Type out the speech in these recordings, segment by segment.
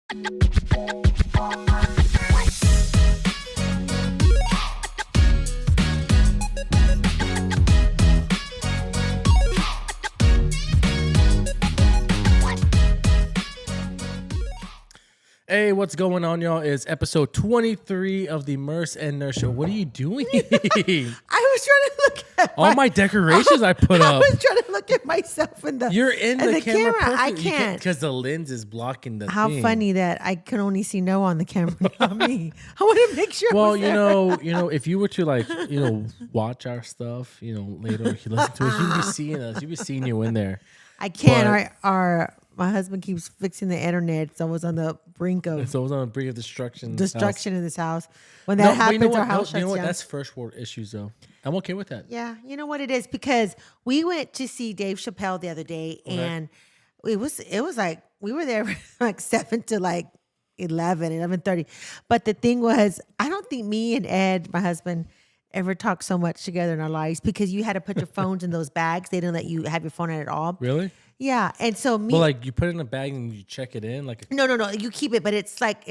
Hey, what's going on, y'all? It's episode 23 of the Merce and Nurse Show. What are you doing? I was trying to look at All my decorations I put I up. was trying to look at myself in the. You're in and the camera. I Perfect. You can't. because the lens is blocking the How thing. funny that I can only see Noah on the camera, not me. I want to make sure. Well, it was you know, if you were to watch our stuff, later, if you listen to us, you'd be seeing us. You'd be seeing you in there. I can't. My husband keeps fixing the internet, so I was on the brink of So it was on the brink of destruction. in this house. When that happens, our house shuts down. That's first world issues, though. I'm okay with that. Yeah, you know what it is, because we went to see Dave Chappelle the other day, and it was like we were there like 7 to like 11:30. But the thing was, I don't think me and Ed, my husband, ever talked so much together in our lives, because you had to put your phones in those bags. They didn't let you have your phone in at all. Really? Yeah, and so me. Well, like you put it in a bag and you check it in, like. No. You keep it, but it's like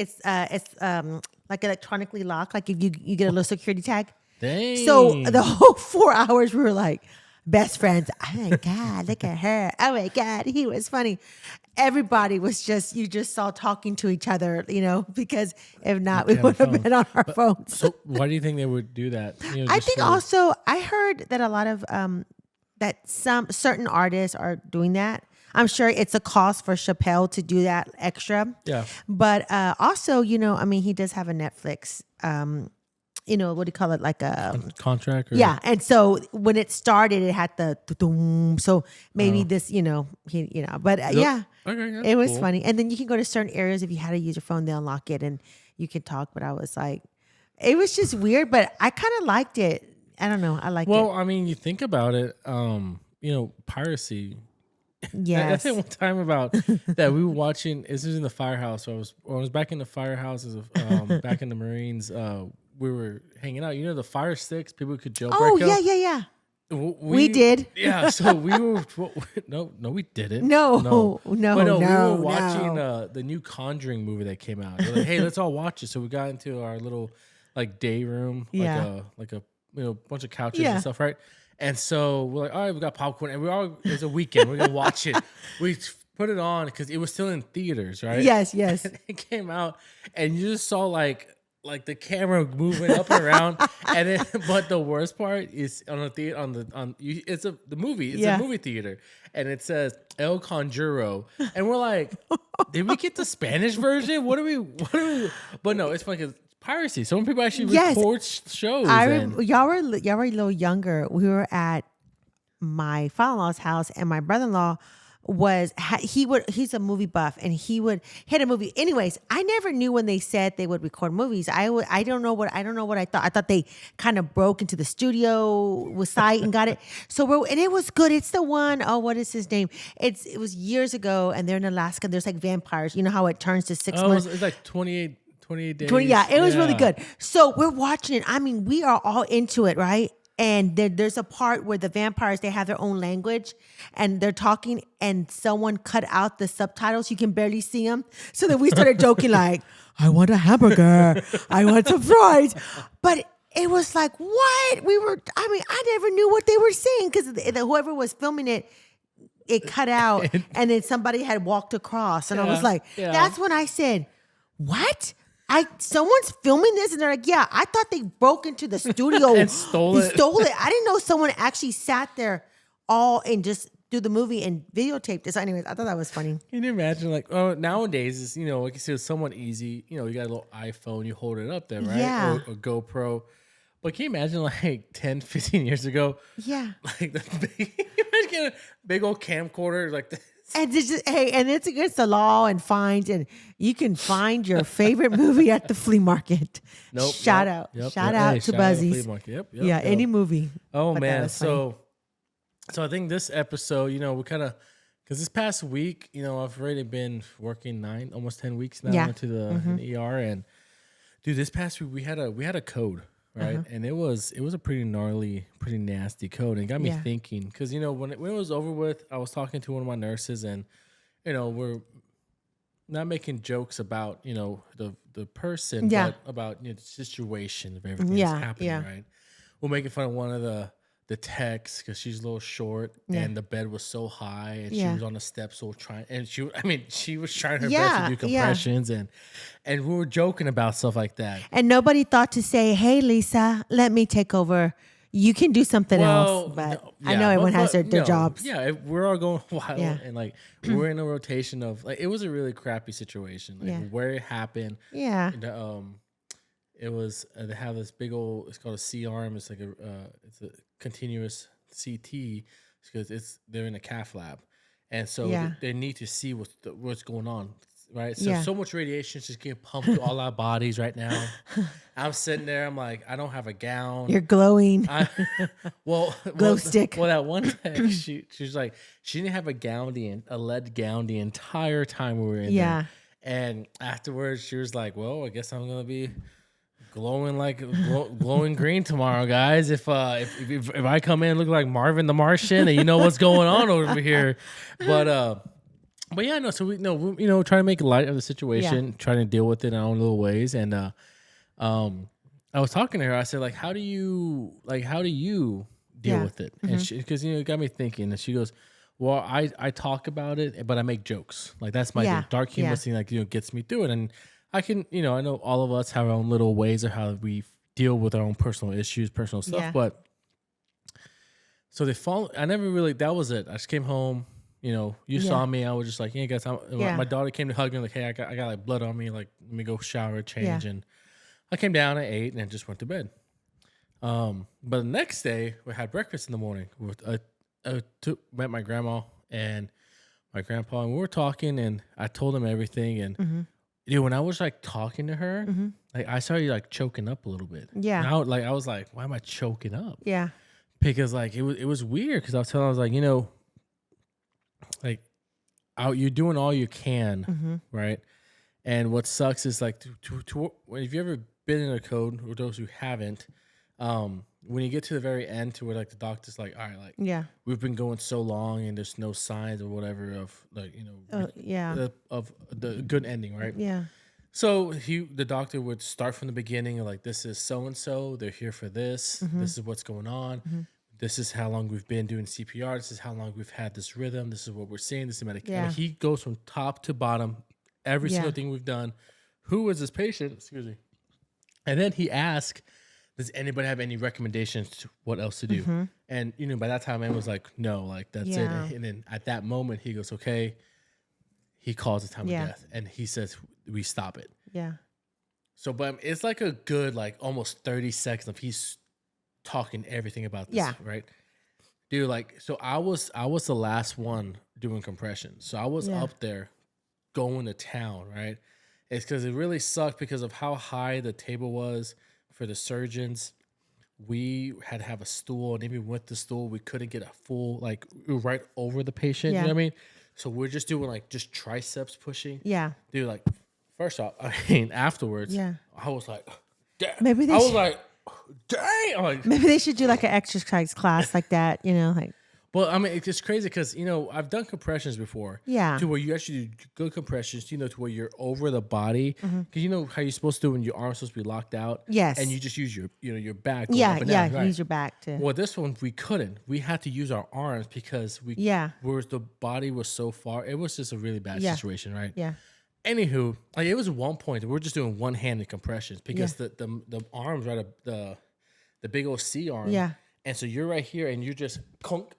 like electronically locked. Like if you get a little security tag. Dang. So the whole 4 hours we were like best friends. Oh my God, look at her. Oh my God, he was funny. Everybody was you just saw talking to each other, because if not, we would have been on our phones. So why do you think they would do that? I think also, I heard that a lot of, that some certain artists are doing that. I'm sure it's a cost for Chappelle to do that extra. Yeah. But also, he does have a Netflix, what do you call it? Like a contract? Or? Yeah. And so when it started, it had the doom. So maybe this, but yeah, okay, it was funny. And then you can go to certain areas. If you had to use your phone, they'll unlock it and you can talk. But I was like, it was just weird, but I kind of liked it. I don't know. I liked it. Well, I mean, you think about it, piracy. Yes. I think one time about that we were watching. This was in the firehouse. So I was back in the firehouse back in the Marines. We were hanging out. The fire sticks. People could jailbreak. Oh yeah. We did. Yeah. So we were. No, we didn't. No. We were watching the new Conjuring movie that came out. We're like, hey, let's all watch it. So we got into our little day room, like a bunch of couches and stuff, right? And so we're like, all right, we got popcorn, and it's a weekend. We're gonna watch it. We put it on because it was still in theaters, right? Yes. And it came out, and you just saw like the camera moving up and around, and then, but the worst part is on the theater it's a movie theater, and it says El Conjuro, and we're like, did we get the Spanish version? What are we? But no, it's funny because piracy. Some people actually record shows. Y'all were a little younger. We were at my father-in-law's house, and my brother-in-law he's a movie buff, and he had a movie. Anyways, I never knew when they said they would record movies. I don't know what I thought. I thought they kind of broke into the studio with site and got it. So and it was good. It's the one, what is his name? It was years ago, and they're in Alaska. There's like vampires. You know how it turns to 6 months. It's like 28 days. It was really good. So we're watching it. I mean, we are all into it, right? And there's a part where the vampires, they have their own language and they're talking, and someone cut out the subtitles. You can barely see them. So then we started joking like, I want a hamburger. I want some fries. But it was like, what? I never knew what they were saying, because whoever was filming it cut out, and then somebody had walked across. And I was like, that's when I said, what? Someone's filming this, and they're like, yeah, I thought they broke into the studio and stole it. I didn't know someone actually sat there and just do the movie and videotaped it. So anyways, I thought that was funny. Can you imagine, nowadays it's, like you said, it's somewhat easy. You got a little iPhone, you hold it up there, right? Yeah. Or a GoPro. But can you imagine 10, 15 years ago? Yeah. Like imagine a big old camcorder like this. And it's against the law and fines, and you can find your favorite movie at the flea market. Shout out to Buzzies. Any movie. Oh man, so I think this episode, we kind of, because this past week, I've already been working almost 10 weeks now into the ER, and dude, this past week we had a code. Right. And it was a pretty gnarly, pretty nasty code. And it got me thinking, because, when it was over with, I was talking to one of my nurses, and, we're not making jokes about, you know, the person, Yeah. but about, you know, the situation of everything that's Yeah. happening, Yeah. right? We're making fun of one of the techs because she's a little short Yeah. and the bed was so high and she Yeah. was on the steps so trying and she was trying her best to Yeah. do Yeah. compressions and we were joking about stuff like that. And nobody thought to say, "Hey, Lisa, let me take over. You can do something else." Well, But no, I know yeah, everyone has their no, jobs. yeah, we're all going wild Yeah. and like we're in a rotation of like it was a really crappy situation. Like Yeah. where it happened, Yeah. and, it was they have this big old. It's called a C arm. It's like it's a continuous CT because they're in a cath lab, and so Yeah. they need to see what's going on, right? So Yeah. so much radiation is just getting pumped to all our bodies right now. I'm sitting there. I'm like, I don't have a gown. You're glowing. I, Glow stick. Well, that one tech, she's like, she didn't have a lead gown the entire time we were in Yeah. there. And afterwards, she was like, "Well, I guess I'm gonna be glowing like glowing green tomorrow, guys. If I come in and look like Marvin the Martian, and you know what's going on over here." But yeah, no. So we you know, trying to make light of the situation, trying to deal with it in our own little ways, and I was talking to her. I said, like, how do you deal with it? And because, you know, it got me thinking. And she goes, well, I talk about it, but I make jokes. Like, that's my thing. Dark humor thing, like, you know, gets me through it. And I can, you know, I know all of us have our own little ways of how we deal with our own personal issues, personal stuff. Yeah. But so I never really, that was it. I just came home. You know, you saw me. I was just like, hey, guys, my daughter came to hug me. Like, hey, I got like blood on me. Like, let me go shower, change. And I came down, I ate, and just went to bed. But the next day, we had breakfast in the morning. Met my grandma and my grandpa, and we were talking, and I told them everything. And dude, when I was like talking to her, like I started like choking up a little bit. Yeah. And I was like, why am I choking up? Yeah. Because like it was weird. Because I was like, you know, like you're doing all you can, right? And what sucks is like if you ever been in a code, or those who haven't, when you get to the very end to where like the doctor's like, all right, like we've been going so long and there's no signs or whatever of like, you know, of the good ending, right? Yeah. So the doctor would start from the beginning of like, this is so and so, they're here for this, this is what's going on. This is how long we've been doing CPR. This is how long we've had this rhythm. This is what we're seeing. This is medication. I mean, he goes from top to bottom, every single thing we've done. Who is this patient? Excuse me. And then he asked, does anybody have any recommendations to what else to do? And, you know, by that time, I was like, no, like, that's it. And then at that moment, he goes, okay. He calls the time of death. And he says, we stop it. Yeah. So, but it's like a good, like, almost 30 seconds of he's talking everything about this, right? Dude, like, so I was the last one doing compression. So I was up there going to town, right? It's because it really sucked because of how high the table was for the surgeons. We had to have a stool, and even with the stool, we couldn't get a full, like, right over the patient. You know what I mean? So we're just doing like just triceps pushing. Yeah. Dude, like, first off, I mean, afterwards, I was like, damn. Maybe I was like, dang. Like, maybe they should do like an exercise class like that, you know, like. Well, I mean, it's just crazy because, you know, I've done compressions before. Yeah. To where you actually do good compressions, you know, to where you're over the body. Because you know how you're supposed to do when your arm's supposed to be locked out. Yes. And you just use your, you know, your back. Yeah, up and down, right? use your back to. Well, this one we couldn't. We had to use our arms because the body was so far. It was just a really bad situation, right? Yeah. Anywho, like it was one point that we're just doing one-handed compressions because the arms right up the big old C arm. Yeah. And so you're right here and you're just conk.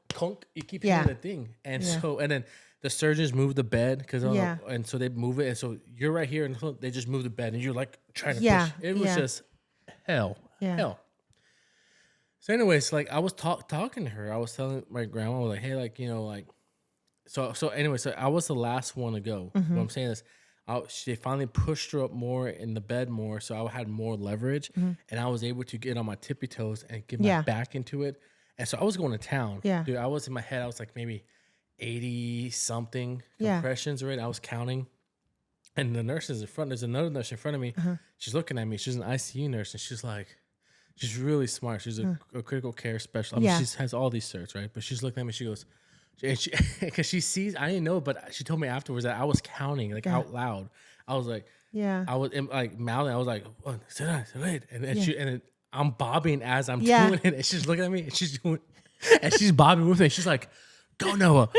You keep hitting the thing. And so, and then the surgeons move the bed and so they move it. And so you're right here and they just move the bed and you're like trying to push. It was just hell. So anyways, like I was talking to her. I was telling my grandma, like, hey, like, you know, like, so anyway, so I was the last one to go. What I'm saying is, they finally pushed her up more in the bed more, so I had more leverage, and I was able to get on my tippy toes and get my back into it. And so I was going to town. Dude, I was in my head, I was like maybe 80 something compressions, right? I was counting. And the nurse is in front. There's another nurse in front of me. She's looking at me. She's an ICU nurse, and she's like, she's really smart. She's a critical care specialist. I mean, she has all these certs, right? But she's looking at me. She goes, And she, because she sees, I didn't know, but she told me afterwards that I was counting like out loud. I was like, Yeah. I was like mouthing. I was like, "One, sit down, and then Yeah. and then I'm bobbing as I'm Yeah. doing it, and she's looking at me, and she's doing, and she's bobbing with me. She's like, go Noah,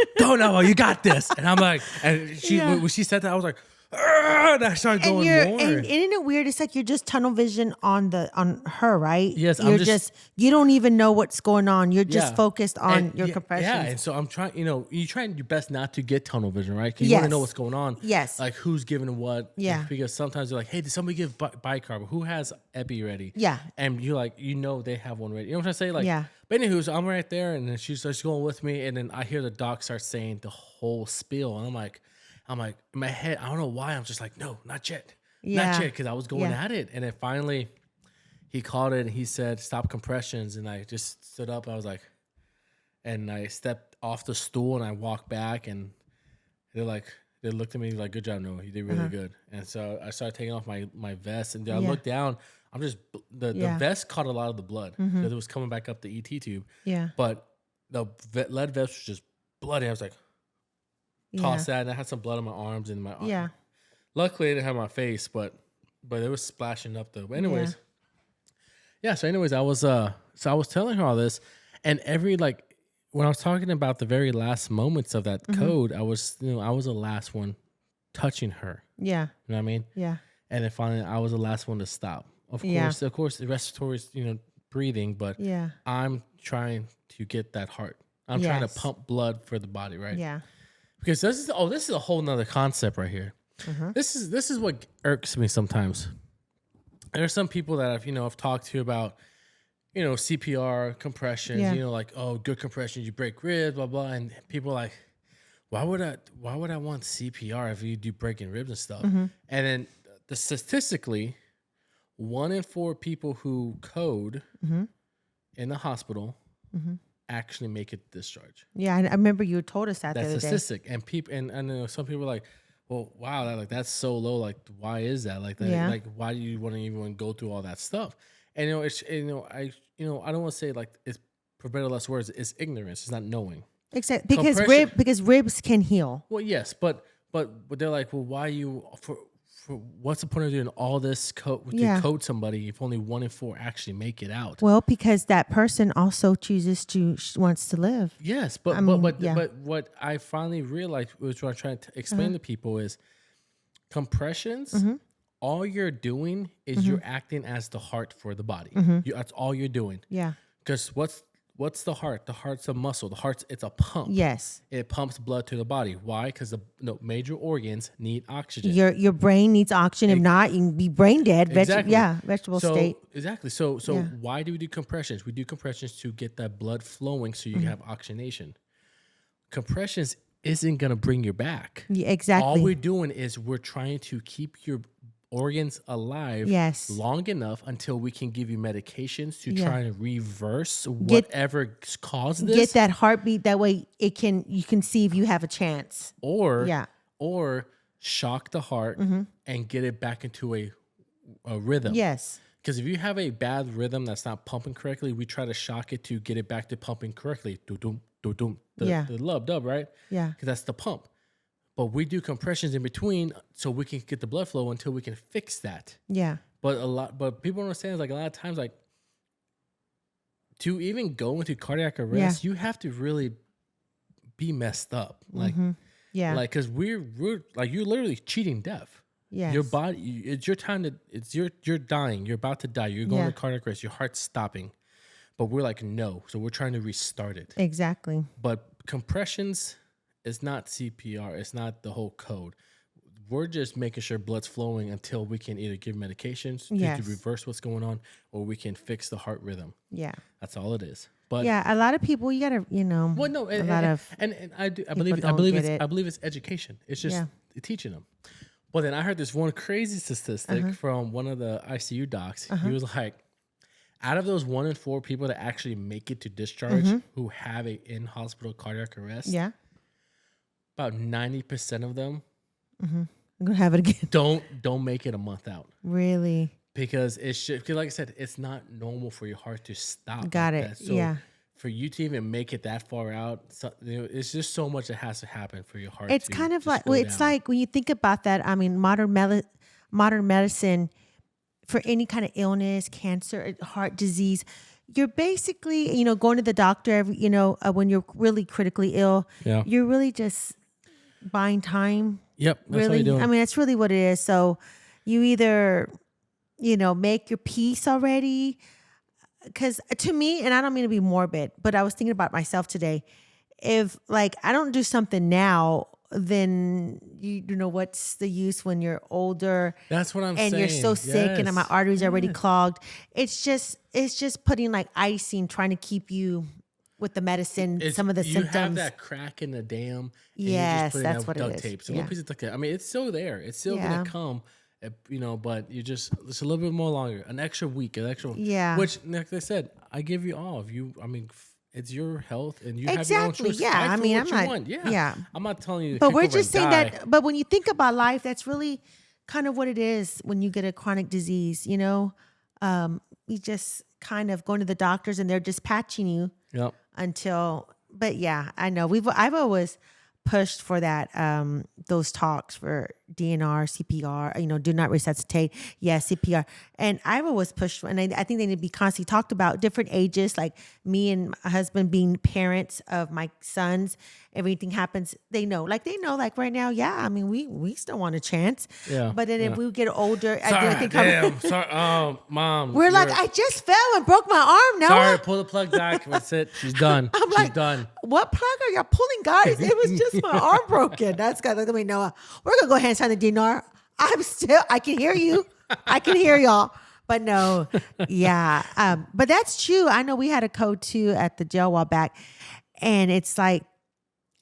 you got this. And I'm like, and she Yeah. when she said that, I was like, and I started And going you're more. and isn't it weird? It's like you're just tunnel vision on her, right? Yes, I'm you're just- you don't even know what's going on. You're just Yeah. focused on And your yeah, compressions. Yeah, and so I'm trying, you trying your best not to get tunnel vision, right? Because you want to Yes. know what's going on. Yes. Like who's giving what. Yeah. Because sometimes they're like, hey, did somebody give bicarb? Who has epi ready? Yeah. And you're like, they have one ready. You know what I'm trying to say? Like, Yeah. But anywho, so I'm right there, and then she's going with me, and then I hear the doc start saying the whole spiel, and I'm like, in my head, I don't know why, I'm just like, no, not yet. Yeah. Not yet, because I was going Yeah. at it. And then finally, he called it, and he said, stop compressions. And I just stood up. I was like, and I stepped off the stool, and I walked back, and they looked at me like, good job, Noah. You did really good. And so I started taking off my vest, and then I Yeah. looked down. I'm just, the vest caught a lot of the blood because it was coming back up the ET tube. Yeah. But the lead vest was just bloody. I was like, toss that, and I had some blood on my arms and my arm. Yeah. Luckily, I didn't have my face, but it was splashing up though. But anyways, So anyways, I was telling her all this, and when I was talking about the very last moments of that code, I was the last one touching her. Yeah. You know what I mean? Yeah. And then finally, I was the last one to stop. Of course, the respiratory is breathing, but Yeah. I'm trying to get that heart. I'm trying to Yes. pump blood for the body, right? Yeah. Because this is a whole nother concept right here. This is what irks me sometimes. There are some people that I've talked to about, CPR, compressions, Yeah. Like, oh, good compressions, you break ribs, blah, blah. And people are like, why would I want CPR if you do breaking ribs and stuff? And then statistically, 1 in 4 people who code in the hospital actually make it discharge. Yeah. I remember you told us that the That's other day. statistic. And people and some people are like, well, wow, that's so low. Like, why is that? Like, Yeah. like, why do you want to even go through all that stuff? And I don't want to say like it's for better or less words. It's ignorance. It's not knowing. Except because Compression- ribs can heal. Well, yes, but they're like, well, why you for what's the point of doing all this code Yeah. to code somebody if only 1 in 4 actually make it out? Well, because that person also wants to live. Yes, but what I finally realized, which what I'm trying to explain to people, is compressions. All you're doing is you're acting as the heart for the body. That's all you're doing. Yeah. Because what's the heart? The heart's a muscle. It's a pump. Yes. It pumps blood to the body. Why? Because the major organs need oxygen. Your brain needs oxygen. If not, you can be brain dead. Exactly. Vegetable state. Exactly. So why do we do compressions? We do compressions to get that blood flowing so you can have oxygenation. Compressions isn't going to bring you back. Yeah, exactly. All we're doing is we're trying to keep your organs alive long enough until we can give you medications to try and reverse whatever caused this. Get that heartbeat. That way you can see if you have a chance. Or shock the heart and get it back into a rhythm. Yes. Because if you have a bad rhythm that's not pumping correctly, we try to shock it to get it back to pumping correctly. Do-dum, do-dum. The lub-dub, right? Yeah. Because that's the pump. But we do compressions in between so we can get the blood flow until we can fix that. Yeah. But people don't understand, like, a lot of times, like, to even go into cardiac arrest, you have to really be messed up. Like, Yeah. like, because we're like, you're literally cheating death. Yes. Your body, it's your time you're dying. You're about to die. You're going to cardiac arrest. Your heart's stopping. But we're like, no. So we're trying to restart it. Exactly. But compressions is not CPR. It's not the whole code. We're just making sure blood's flowing until we can either give medications to reverse what's going on, or we can fix the heart rhythm. Yeah. That's all it is. But yeah, a lot of people, you gotta, well, no, and I believe it's education. It's just teaching them. Well, then I heard this one crazy statistic from one of the ICU docs. He was like, out of those 1 in 4 people that actually make it to discharge who have a in-hospital cardiac arrest, about 90% of them I'm gonna have it again. don't make it a month out. Really? Because because like I said, it's not normal for your heart to stop. Got like it. That. So for you to even make it that far out, so, it's just so much that has to happen for your heart. It's to kind of just like, go well, it's down. like when you think about that, I mean, modern medicine for any kind of illness, cancer, heart disease, you're basically, going to the doctor every, when you're really critically ill, Yeah. you're really just buying time. Yep. That's what Really. you're doing. I mean, that's really what it is. So you either, make your peace already. Because to me, and I don't mean to be morbid, but I was thinking about myself today. If like I don't do something now, then what's the use when you're older That's what I'm and saying. you're so sick and my Yes. arteries are already Yes. clogged. It's just putting like icing, trying to keep you with the medicine, some of the You symptoms. have that crack in the dam, and you're Yes, just putting that's out what it duct is. tape. So a Yeah. little piece of duct tape. I mean, it's still there. It's still Yeah. gonna come, but you just it's a little bit more longer, an extra week, an extra. Yeah. Which, like I said, I give you all of you. I mean, it's your health, and you have your own Exactly. choice. Yeah. Fight I for mean, what I'm you not. want. Yeah. I'm not telling you. To But kick we're over just and saying die. that. But when you think about life, that's really kind of what it is when you get a chronic disease. You just kind of going to the doctors and they're just patching you Yep. until. But yeah, I know I've always pushed for that. Those talks for DNR, CPR. Do not resuscitate. Yeah, CPR. And I've always pushed, and I think they need to be constantly talked about. Different ages, like me and my husband being parents of my sons. Everything happens. They know, like right now. Yeah, I mean, we still want a chance. Yeah, But then yeah. if we get older, I Sorry, think damn. Sorry. Oh, mom. we're like, you're- I just fell and broke my arm. Now Sorry. Pull the plug back. That's it. She's done. I'm She's like, done. what plug are y'all pulling, guys? It was just my arm broken. That's got to let me know. We're gonna go ahead and sign the DNR. I can hear you. I can hear y'all. But no, yeah. But that's true. I know we had a code too at the jail a while back, and it's like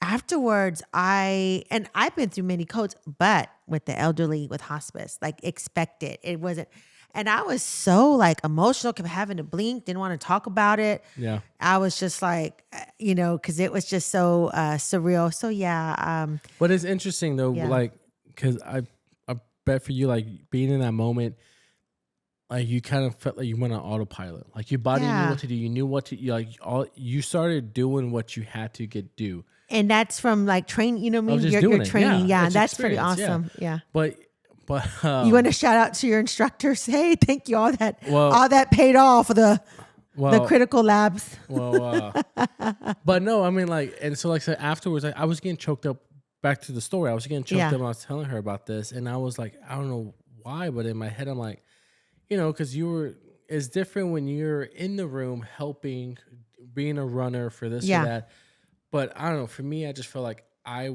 afterwards, I've been through many codes, but with the elderly, with hospice, like expected, it wasn't. And I was so like emotional, kept having to blink, didn't want to talk about it. Yeah. I was just like, because it was just so surreal. So yeah. But it's interesting though, Yeah. like, because I bet for you, like being in that moment, like you kind of felt like you went on autopilot. Like your body knew Yeah. what to do. You knew what to you started doing what you had to do. And that's from like training, you know what I I was mean? just Your doing it. training. Yeah, Yeah, it's that's pretty experience, yeah. awesome. Yeah. But You want to shout out to your instructors? Hey, thank you. All Well- that paid off for the well, critical labs. well, but no, I mean like, and so like I said, afterwards, I was getting choked up. Back to the story, I was getting choked Yeah. up. And I was telling her about this, and I was like, I don't know why, but in my head, I'm like, because it's different when you're in the room helping, being a runner for this Yeah. or that. But I don't know. For me, I just felt like I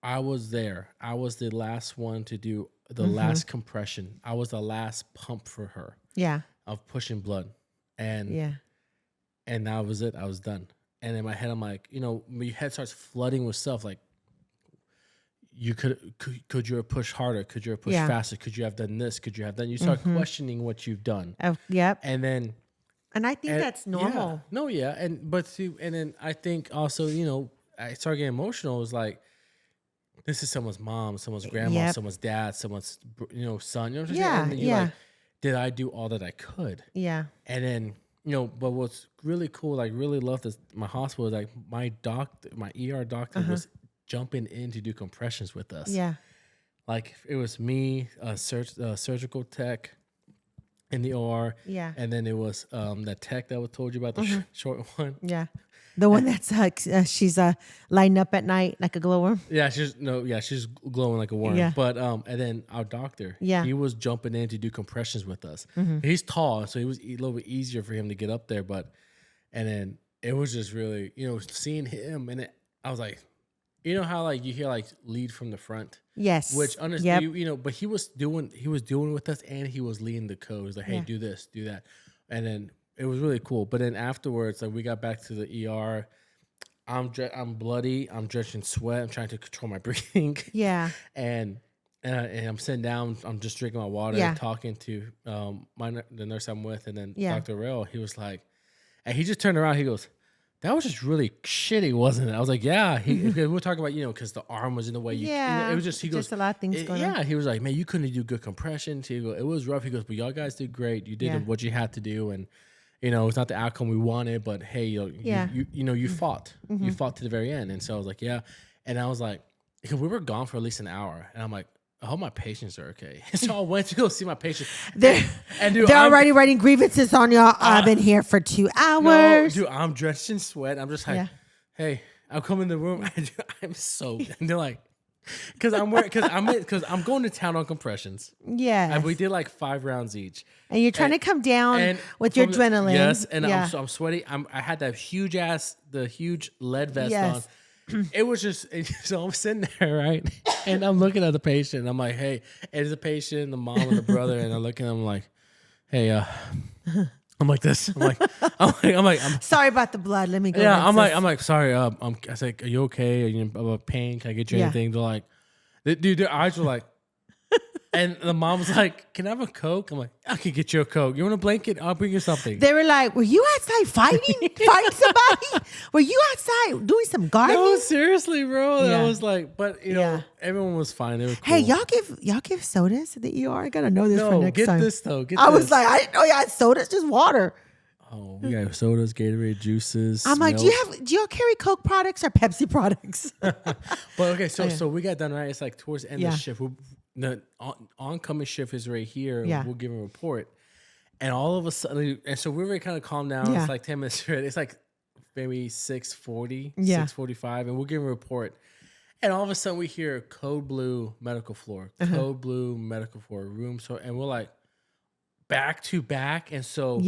was there. I was the last one to do the last compression. I was the last pump for her Yeah. of pushing blood, and Yeah. and that was it. I was done. And in my head, I'm like, when your head starts flooding with stuff, like you could you have pushed harder? Could you have pushed Yeah. faster? Could you have done this? Could you have done? You start questioning what you've done, Yep. and then And I think that's normal. Yeah. No, yeah, and then I think also, I started getting emotional. It was like, this is someone's mom, someone's grandma, Yep. someone's dad, someone's son. You know what I'm saying? Yeah, And then you're yeah. like, did I do all that I could? Yeah. And then, but what's really cool, like really love this, my hospital is like my ER doctor was jumping in to do compressions with us. Yeah. Like it was me, surgical tech in the OR. Yeah. And then it was that tech that I told you about, the short one. Yeah. The one that's she's lighting up at night like a glowworm. Yeah, she's glowing like a worm. Yeah. But and then our doctor, Yeah. he was jumping in to do compressions with us. He's tall, so it was a little bit easier for him to get up there. And then it was just really, seeing him, and I was like, how like you hear like lead from the front, Yes. which Yep. but he was doing with us, and he was leading the code. He was like, hey, Yeah. do this, do that, and then it was really cool. But then afterwards, like we got back to the ER. I'm bloody. I'm drenched in sweat. I'm trying to control my breathing. Yeah. And I'm sitting down. I'm just drinking my water, Yeah. talking to the nurse I'm with, and then Yeah. Dr. Rail. He was like, and he just turned around. He goes, "That was just really shitty, wasn't it?" I was like, "Yeah." We were talking about because the arm was in the way. Yeah. It was just he goes a lot of things going on. Yeah, he was like, "Man, you couldn't do good compressions." He goes, "It was rough." He goes, "But y'all guys did great. You did Yeah. what you had to do." you know, it's not the outcome we wanted, but hey, you fought. You fought to the very end. And so I was like, yeah. And I was like, because we were gone for at least an hour. And I'm like, I hope my patients are okay. So I went to go see my patient. They're already writing grievances on y'all. I've been here for 2 hours. No, dude, I'm drenched in sweat. I'm just like, hey, I'll come in the room. I'm soaked. And they're like, because I'm going to town on compressions. Yeah. And we did like 5 rounds each. And you're trying to come down with your adrenaline. Yes. And I'm sweaty. I had that huge lead vest on. It was just, so I'm sitting there, right? And I'm looking at the patient. And I'm like, hey, it's the patient, the mom, and the brother. And I look at them like, hey, I'm like this. I'm like, sorry about the blood. Let me go. Yeah, I'm like, sorry. I was like, are you okay? Are you about pain? Can I get you anything? They're like, dude, their eyes were like, and the mom was like, can I have a Coke? I'm like, I can get you a Coke. You want a blanket? I'll bring you something. They were like, were you outside fighting somebody? Were you outside doing some gardening? No, seriously, bro. Yeah. I was like, but you know, everyone was fine. It was cool. Hey, y'all give sodas at the ER? I gotta know this for next time. Get this though. I was like, I didn't know you had sodas, just water. Oh, we got sodas, Gatorade, juices. I'm like, milk. Do y'all carry Coke products or Pepsi products? But okay, so we got done right. It's like towards the end of the shift. The oncoming shift is right here. Yeah. We'll give a report. And all of a sudden, and so we're really kind of calmed down. Yeah. It's like 10 minutes. It's like maybe 6:40, 6:45, and we'll give a report. And all of a sudden, we hear code blue medical floor, code blue medical floor room. So, and we're like back to back. And so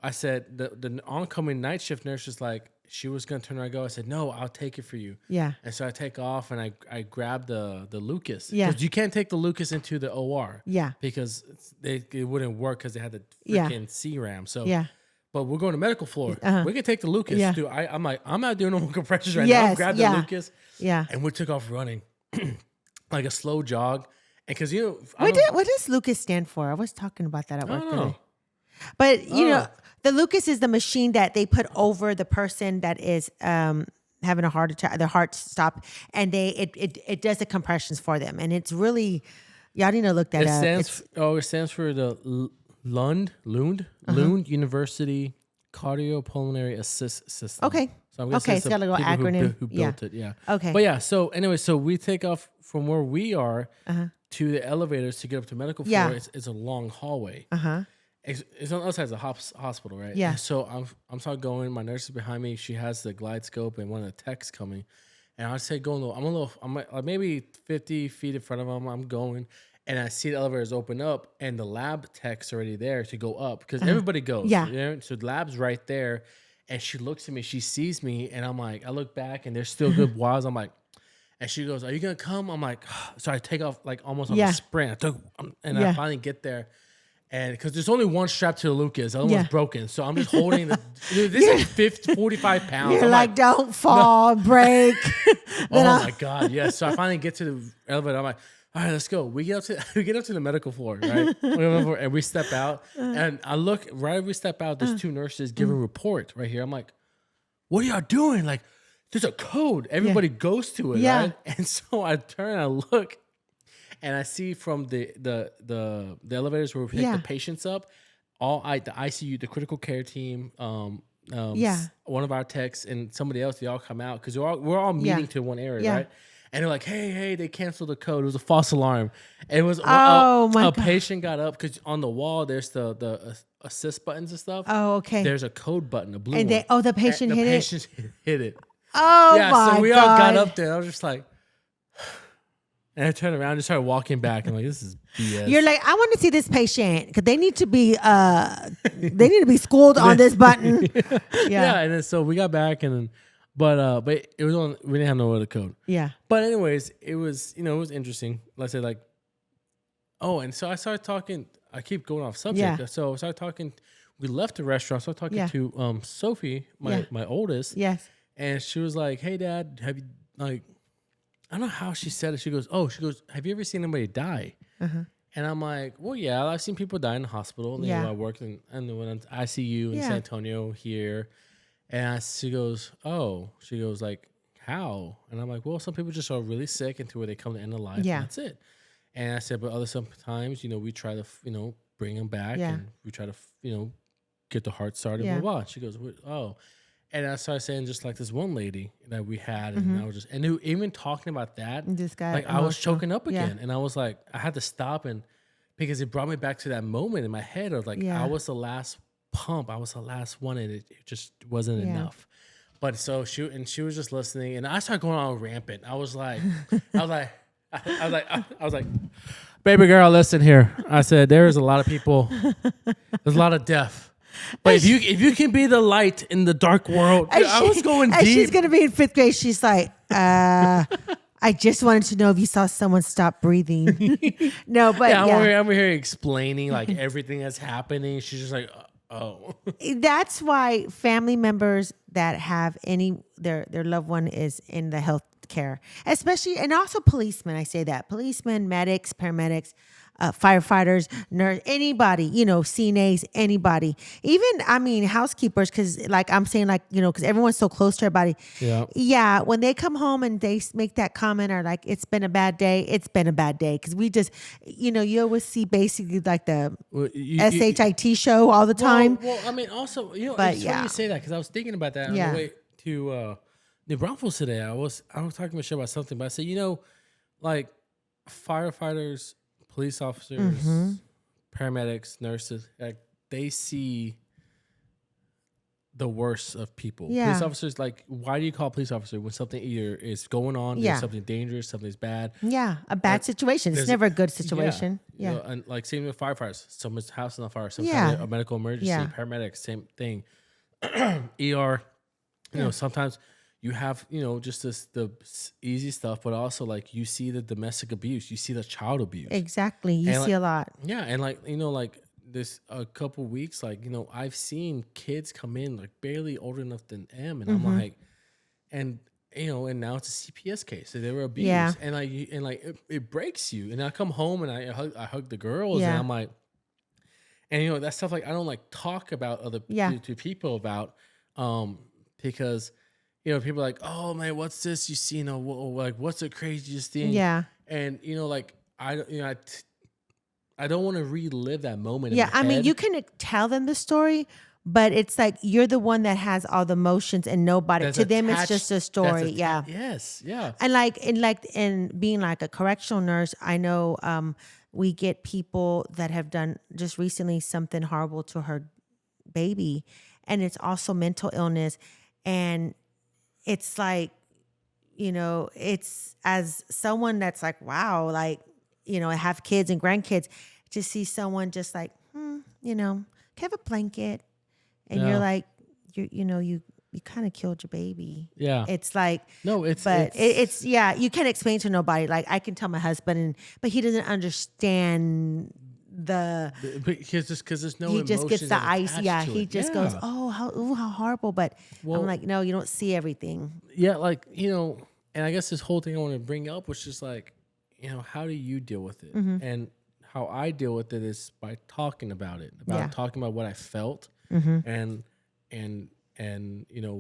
I said, the oncoming night shift nurse is like, she was going to turn around and go. I said, no, I'll take it for you. Yeah. And so I take off and I grab the Lucas. Yeah. Because you can't take the Lucas into the OR. Yeah. Because it wouldn't work because they had the freaking C-RAM. So, but we're going to medical floor. We can take the Lucas. Yeah. Dude, I'm like, I'm not doing no more compressions right now. I grabbed the Lucas. Yeah. And we took off running like a slow jog. And because, you know. What does Lucas stand for? I was talking about that at work today. But, you know. The Lucas is the machine that they put over the person that is having a heart attack, their heart stop, and it does the compressions for them, and it's really, y'all need to look that up. It stands for the Lund University Cardiopulmonary Assist System. Okay. So I'm guessing it's got a little acronym. Who built it? Yeah. Okay. But yeah. So anyway, so we take off from where we are to the elevators to get up to medical floor. Yeah. It's a long hallway. It's on the other side of the hospital, right? Yeah. And so I'm start going. My nurse is behind me. She has the glide scope and one of the techs coming. And I say going. I'm like maybe 50 feet in front of them. I'm going, and I see the elevators open up, and the lab tech's already there to go up because everybody goes. Yeah. You know? So the lab's right there, and she looks at me. She sees me, and I'm like, I look back, and there's still good walls. I'm like, and she goes, "Are you gonna come?" I'm like, so I take off like almost on a sprint. I finally get there. And because there's only one strap to the Lucas, the other one's broken. So I'm just holding this is 45 pounds. You're like, don't fall, break. Oh my God. Yeah. So I finally get to the elevator. I'm like, all right, let's go. We get up to the medical floor, right? And we step out. And I look, right as we step out, there's 2 nurses giving a report right here. I'm like, what are y'all doing? Like, there's a code. Everybody goes to it, right? And so I turn and I look. And I see from the elevators where we pick the patients up, the ICU, the critical care team, one of our techs and somebody else, they all come out because we're all meeting to one area, right? And they're like, hey, they canceled the code. It was a false alarm. It was a patient got up because on the wall there's the assist buttons and stuff. Oh, okay. There's a code button, a blue and one. The patient hit it. The patient hit it. Oh my God. So we all got up there. I was just like. And I turned around and started walking back. I'm like, this is BS. You're like, I want to see this patient because they need to be schooled on this button. Yeah. And then so we got back and then, but it was on. We didn't have no other code. Yeah. But anyways, it was it was interesting. Let's say and so I started talking. I keep going off subject. Yeah. So I started talking. We left the restaurant. So I started talking to Sophie, my oldest. Yes. And she was like, hey, Dad, have you I don't know how she said it. She goes, have you ever seen anybody die? And I'm like, well, yeah, I've seen people die in the hospital. And I worked in ICU in San Antonio here. And she goes, like, how? And I'm like, well, some people just are really sick until where they come to end of life. Yeah. And that's it. And I said, but sometimes, we try to, bring them back and we try to, get the heart started. Yeah. Blah blah. She goes, oh. And I started saying just like this one lady that we had, and I was just, and even talking about that, This guy, like I was choking up Yeah. again, and I was like, I had to stop, and because it brought me back to that moment in my head of like Yeah. I was the last pump, I was the last one, and it just wasn't Yeah. enough. But so she was just listening, and I started going on rampant. I was like, I was like, baby girl, listen here. I said there is a lot of people, there's a lot of death. But if you can be the light in the dark world, I was going and deep. she's gonna be in 5th grade. She's like, I just wanted to know if you saw someone stop breathing. No, but yeah, I'm over here explaining like everything that's happening. She's just like, oh. That's why family members that have their loved one is in the health care, especially, and also policemen. I say that policemen, medics, paramedics, firefighters, nurse, anybody, CNAs, anybody, even, housekeepers. Cause like I'm saying, like, cause everyone's so close to everybody. Yeah. Yeah. When they come home and they make that comment or like, it's been a bad day. It's been a bad day. Cause we just, you always see basically like the SHIT show all the time. Well, I mean, also, But it's funny yeah. you say that because I was thinking about that on Yeah. the way to New Braunfels today. I was talking to Michelle about something, but I said, like firefighters, police officers, paramedics, nurses, like they see the worst of people. Yeah. Police officers, like, why do you call a police officer when something either is going on, Yeah. there's something dangerous, something's bad? Yeah. A bad situation. It's there's- never a good situation. Yeah. Yeah. And like same with firefighters. Someone's house on fire, some Yeah. kind of a medical emergency, Yeah. paramedics, same thing. ER, sometimes you have, just the easy stuff, but also like you see the domestic abuse, you see the child abuse. Exactly. You And see like- a lot. Yeah. And like, like this a couple weeks, like, I've seen kids come in like barely older enough than M. And I'm like, and now it's a CPS case. So they were abused. Yeah. And it breaks you. And I come home and I hug the girls Yeah. and I'm like, and that stuff, like, I don't like talk about other Yeah. to people about, because, people are like, oh man, what's this? You see, like, what's the craziest thing? Yeah. And, like, I don't want to relive that moment. Yeah. In my I mean, head. you can tell them the story, but it's like you're the one that has all the emotions and nobody. That's To them, it's attached- just a that's story. atta- Yeah. Yes. Yeah. And being like a correctional nurse, I know we get people that have done just recently something horrible to her baby, and it's also mental illness. And it's like, it's as someone that's like, wow, like, I have kids and grandkids, to see someone just like, can I have a blanket? And Yeah. you're like, you kind of killed your baby. Yeah. It's like, No, it's you can't explain to nobody. Like I can tell my husband, but he doesn't understand because there's no. he just gets emotions the ice. attached Yeah, to he it. just goes, oh, how horrible. But Well- I'm like, no, you don't see everything. Yeah, like, and I guess this whole thing I want to bring up was just like, how do you deal with it? Mm-hmm. And how I deal with it is by talking about it, Yeah. talking about what I felt, Mm-hmm. and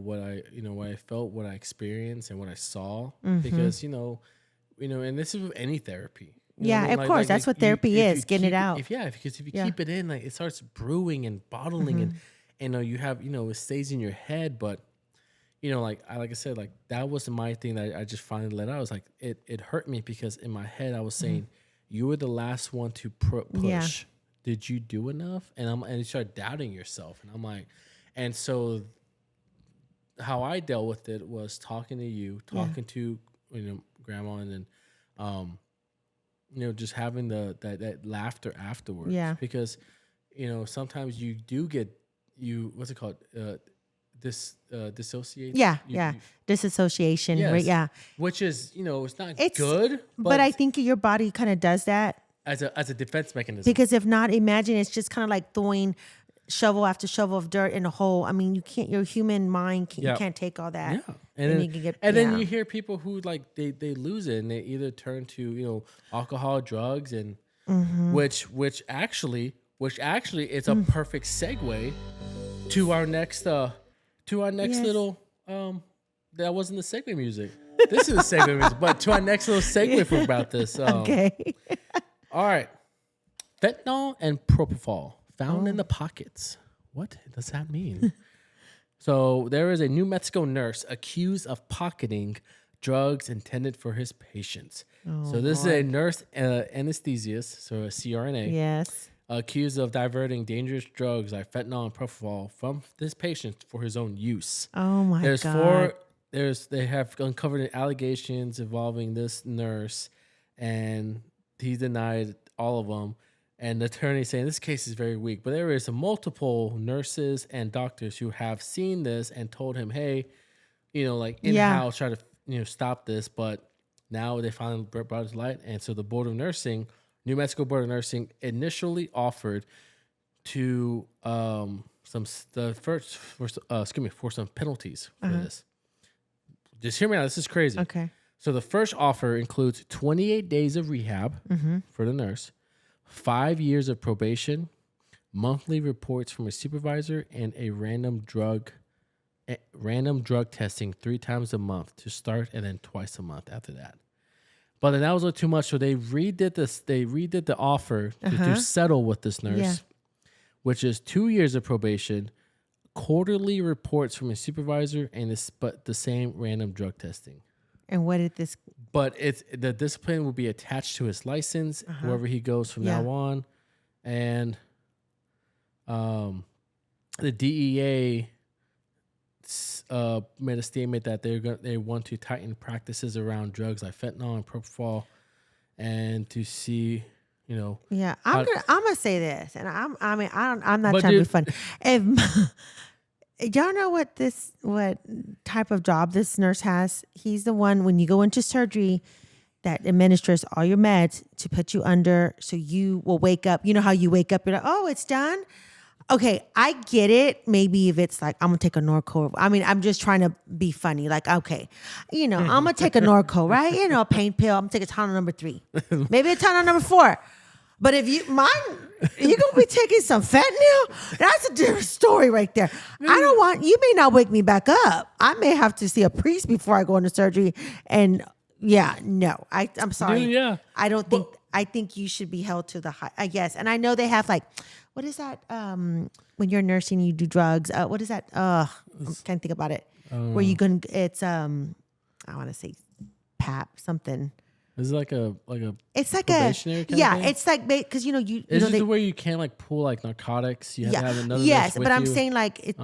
what I felt, what I experienced, and what I saw. Mm-hmm. Because and this is with any therapy. You know Yeah, what I mean? of course, that's what therapy if is, getting it keep out. Because if you Yeah. keep it in, like it starts brewing and bottling, and you have it stays in your head. But like I said, like that was my thing that I just finally let out. I was like, it hurt me because in my head I was saying, you were the last one to push. Yeah. Did you do enough? And you start doubting yourself, and I'm like, and so how I dealt with it was talking to you, talking to grandma, and then just having that laughter afterwards. Yeah. Because sometimes you do get what's it called, dissociate. Yeah, You- yeah. you- Disassociation, Yes. right? Yeah. which is it's not It's- good, But I think your body kind of does that, as a defense mechanism. because if not, imagine it's just kind of like throwing shovel after shovel of dirt in a hole. I mean, you can't. Your human mind Yeah. you can't take all that. Yeah, And and you can get- then yeah. you hear people who like they lose it and they either turn to alcohol, drugs, and Mm-hmm. which actually it's a perfect segue to our next Yes. little that wasn't the segue music. This is the segue music, but to our next little segue for about this. Okay. All right, fentanyl and propofol found in the pockets. what does that mean? So there is a New Mexico nurse accused of pocketing drugs intended for his patients. So this is a nurse anesthesiast, so a CRNA, Yes. accused of diverting dangerous drugs like fentanyl and propofol from this patient for his own use. Oh my There's God. they have uncovered allegations involving this nurse, and he denied all of them. And the attorney saying this case is very weak, but there is multiple nurses and doctors who have seen this and told him, hey, like in-house, try to stop this. But now they finally brought it to light, and so the Board of Nursing, New Mexico Board of Nursing, initially offered to for some penalties for this. Just hear me out. This is crazy. Okay. So the first offer includes 28 days of rehab for the nurse, 5 years of probation, monthly reports from a supervisor, and a random drug testing 3 times a month to start, and then twice a month after that. But then that was a little too much, so they redid this. They redid the offer to settle with this nurse, which is 2 years of probation, quarterly reports from a supervisor, and the same random drug testing. And what did this? But the discipline will be attached to his license wherever he goes from now on, and the DEA made a statement that they want to tighten practices around drugs like fentanyl and propofol, and to see, Yeah, I'm gonna say this, and I'm not trying to be funny. If y'all know what type of job this nurse has, he's the one when you go into surgery that administers all your meds to put you under, so you will wake up. You know how you wake up, you're like, oh, it's done. Okay, I get it. Maybe if it's like, I'm going to take a Norco. I mean, I'm just trying to be funny. Like, okay, I'm going to take a Norco, right? A pain pill. I'm going to take a Tylenol number 3. Maybe a Tylenol number 4. But if you're going to be taking some fentanyl, that's a different story right there. You may not wake me back up. I may have to see a priest before I go into surgery. And no, I'm sorry. Dude, yeah. I think you should be held to the high, I guess. And I know they have like, what is that? When you're nursing, you do drugs. What is that? I can't think about it. Where you going? It's I want to say PAP something. Is it like a It's like probationary kind of thing? It's like because Is it the way you can't like pull like narcotics? You have to have another. Yes, nurse but with I'm you? saying like at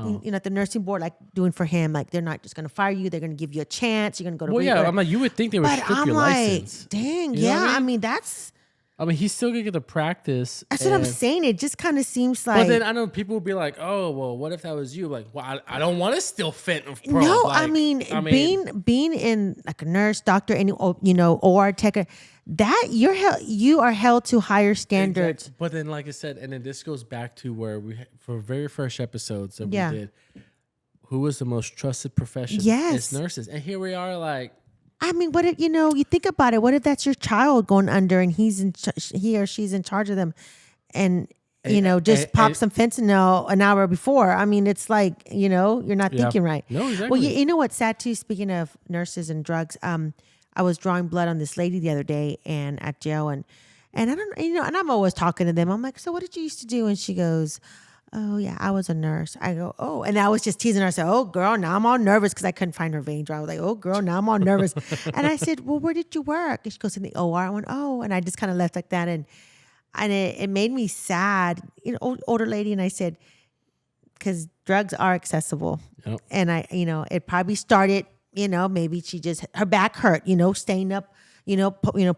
the nursing board, like doing for him, like they're not just gonna fire you. They're gonna give you a chance. You're gonna go to. Well, yeah, I'm like, you would think they would strip your license. Dang, You know what I mean? I mean that's. I mean, he's still gonna get the practice. That's what I'm saying. It just kind of seems like. But then I know people will be like, "Oh, well, what if that was you?" Like, well, I don't want to still fentanyl. No, like, I mean, being in like a nurse, doctor, any OR tech, that you are held to higher standards. Exactly. But then, like I said, and then this goes back to where for very first episodes that we did, who was the most trusted profession? Yes, it's nurses, and here we are, like. I mean, what if you think about it? What if that's your child going under and he or she's in charge of them, and pop some fentanyl an hour before? I mean, it's like you're not thinking right. No, exactly. Well, you know what's sad too? Speaking of nurses and drugs, I was drawing blood on this lady the other day and at jail, and I don't and I'm always talking to them. I'm like, so what did you used to do? And she goes, oh yeah, I was a nurse. I go, oh, and I was just teasing her. I said, oh girl, now I'm all nervous because I couldn't find her vein draw. I was like, oh girl, now I'm all nervous. And I said, well, where did you work? And she goes, in the OR. I went, oh, and I just kind of left like that, and it made me sad. Older lady, and I said, because drugs are accessible, and it probably started. Maybe she just her back hurt. Staying up,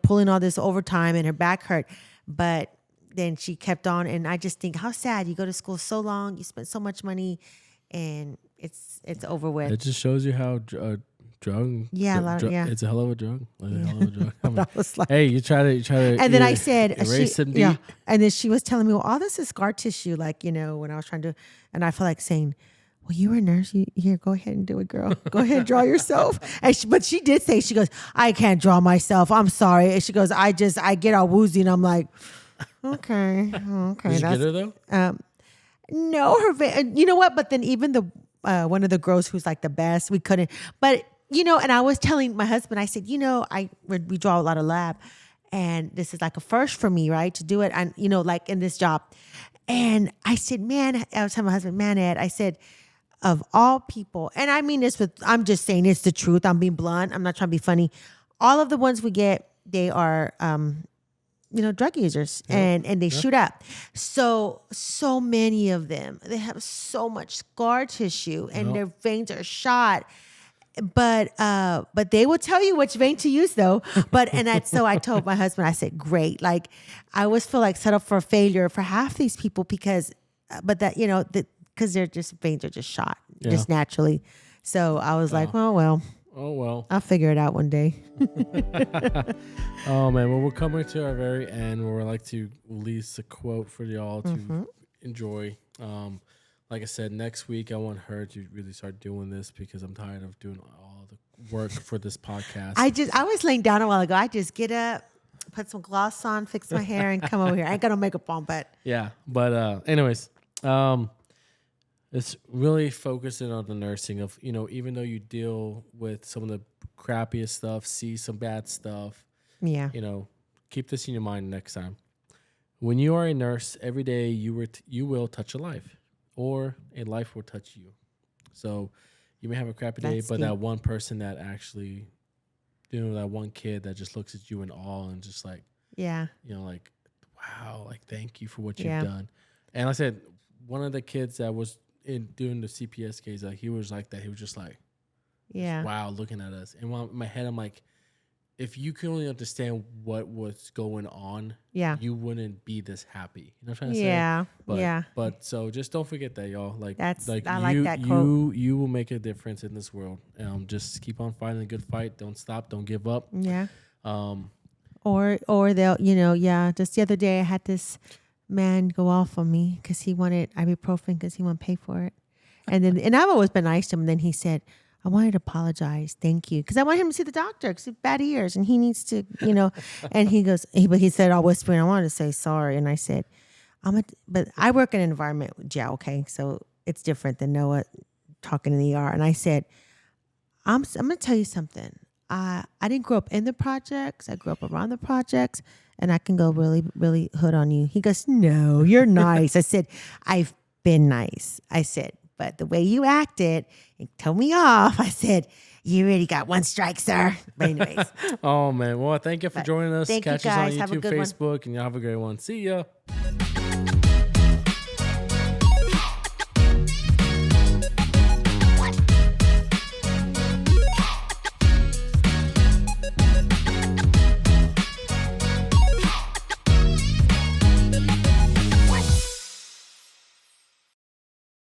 pulling all this overtime, and her back hurt, but. Then she kept on, and I just think how sad. You go to school so long, you spend so much money, and it's over with. It just shows you how drug. It's a hell of a drug. Like a hell of a drug. I mean, like, hey, you try to. And then I said, erase some deep. And then she was telling me, well, all this is scar tissue, like when I was trying to, and I feel like saying, well, you were a nurse. Here, go ahead and do it, girl. Go ahead and draw yourself. But she did say, she goes, I can't draw myself. I'm sorry. And she goes, I get all woozy, and I'm like. Okay. Did you get her though? No, you know what? But then even the one of the girls who's like the best, we couldn't. But and I was telling my husband, I said, we draw a lot of lab, and this is like a first for me, right, to do it, and like in this job, And I said, man, I was telling my husband, man, Ed, I said, of all people, and I mean this with, I'm just saying it's the truth. I'm being blunt. I'm not trying to be funny. All of the ones we get, they are, drug users and they shoot up. So many of them, they have so much scar tissue and their veins are shot. But they will tell you which vein to use though. So I told my husband, I said, great. Like I always feel like set up for failure for half these people because their just veins are just shot just naturally. So I was like, oh well, I'll figure it out one day. Oh man, well we're coming to our very end where we like to release a quote for y'all to enjoy. Like I said, next week I want her to really start doing this because I'm tired of doing all the work for this podcast. I was laying down a while ago. I just get up, put some gloss on, fix my hair, and come over here. I ain't got no makeup on, but yeah. But anyways, it's really focusing on the nursing of, even though you deal with some of the crappiest stuff, see some bad stuff. Yeah. Keep this in your mind next time. When you are a nurse, every day you will touch a life. Or a life will touch you. So you may have a crappy day, but that one person that actually, that one kid that just looks at you in awe and just like, like, wow, like, thank you for what you've done. And like I said, one of the kids that was doing the CPS case, like, he was like that. He was just like, wow, looking at us. And in my head, I'm like, if you can only understand what was going on, you wouldn't be this happy. You know what I'm trying to say? But so just don't forget that, y'all. Like I like that quote. You will make a difference in this world. Just keep on fighting a good fight. Don't stop. Don't give up. Yeah. Or they'll, just the other day I had this man go off on me because he wanted ibuprofen because he wanted to pay for it. And I've always been nice to him. And then he said, I wanted to apologize. Thank you. Because I want him to see the doctor because he has bad ears and he needs to, and he goes, but he said, all whispering, I wanted to say sorry. And I said, but I work in an environment with jail, okay? So it's different than Noah talking in the ER. And I said, I'm going to tell you something. I didn't grow up in the projects. I grew up around the projects and I can go really, really hood on you. He goes, no, you're nice. I said, I've been nice. I said, but the way you acted, it told me off. I said, you already got one strike, sir. But anyways. Oh, man. Well, thank you for joining us. Catch us on YouTube, Facebook, and y'all have a great one. See ya.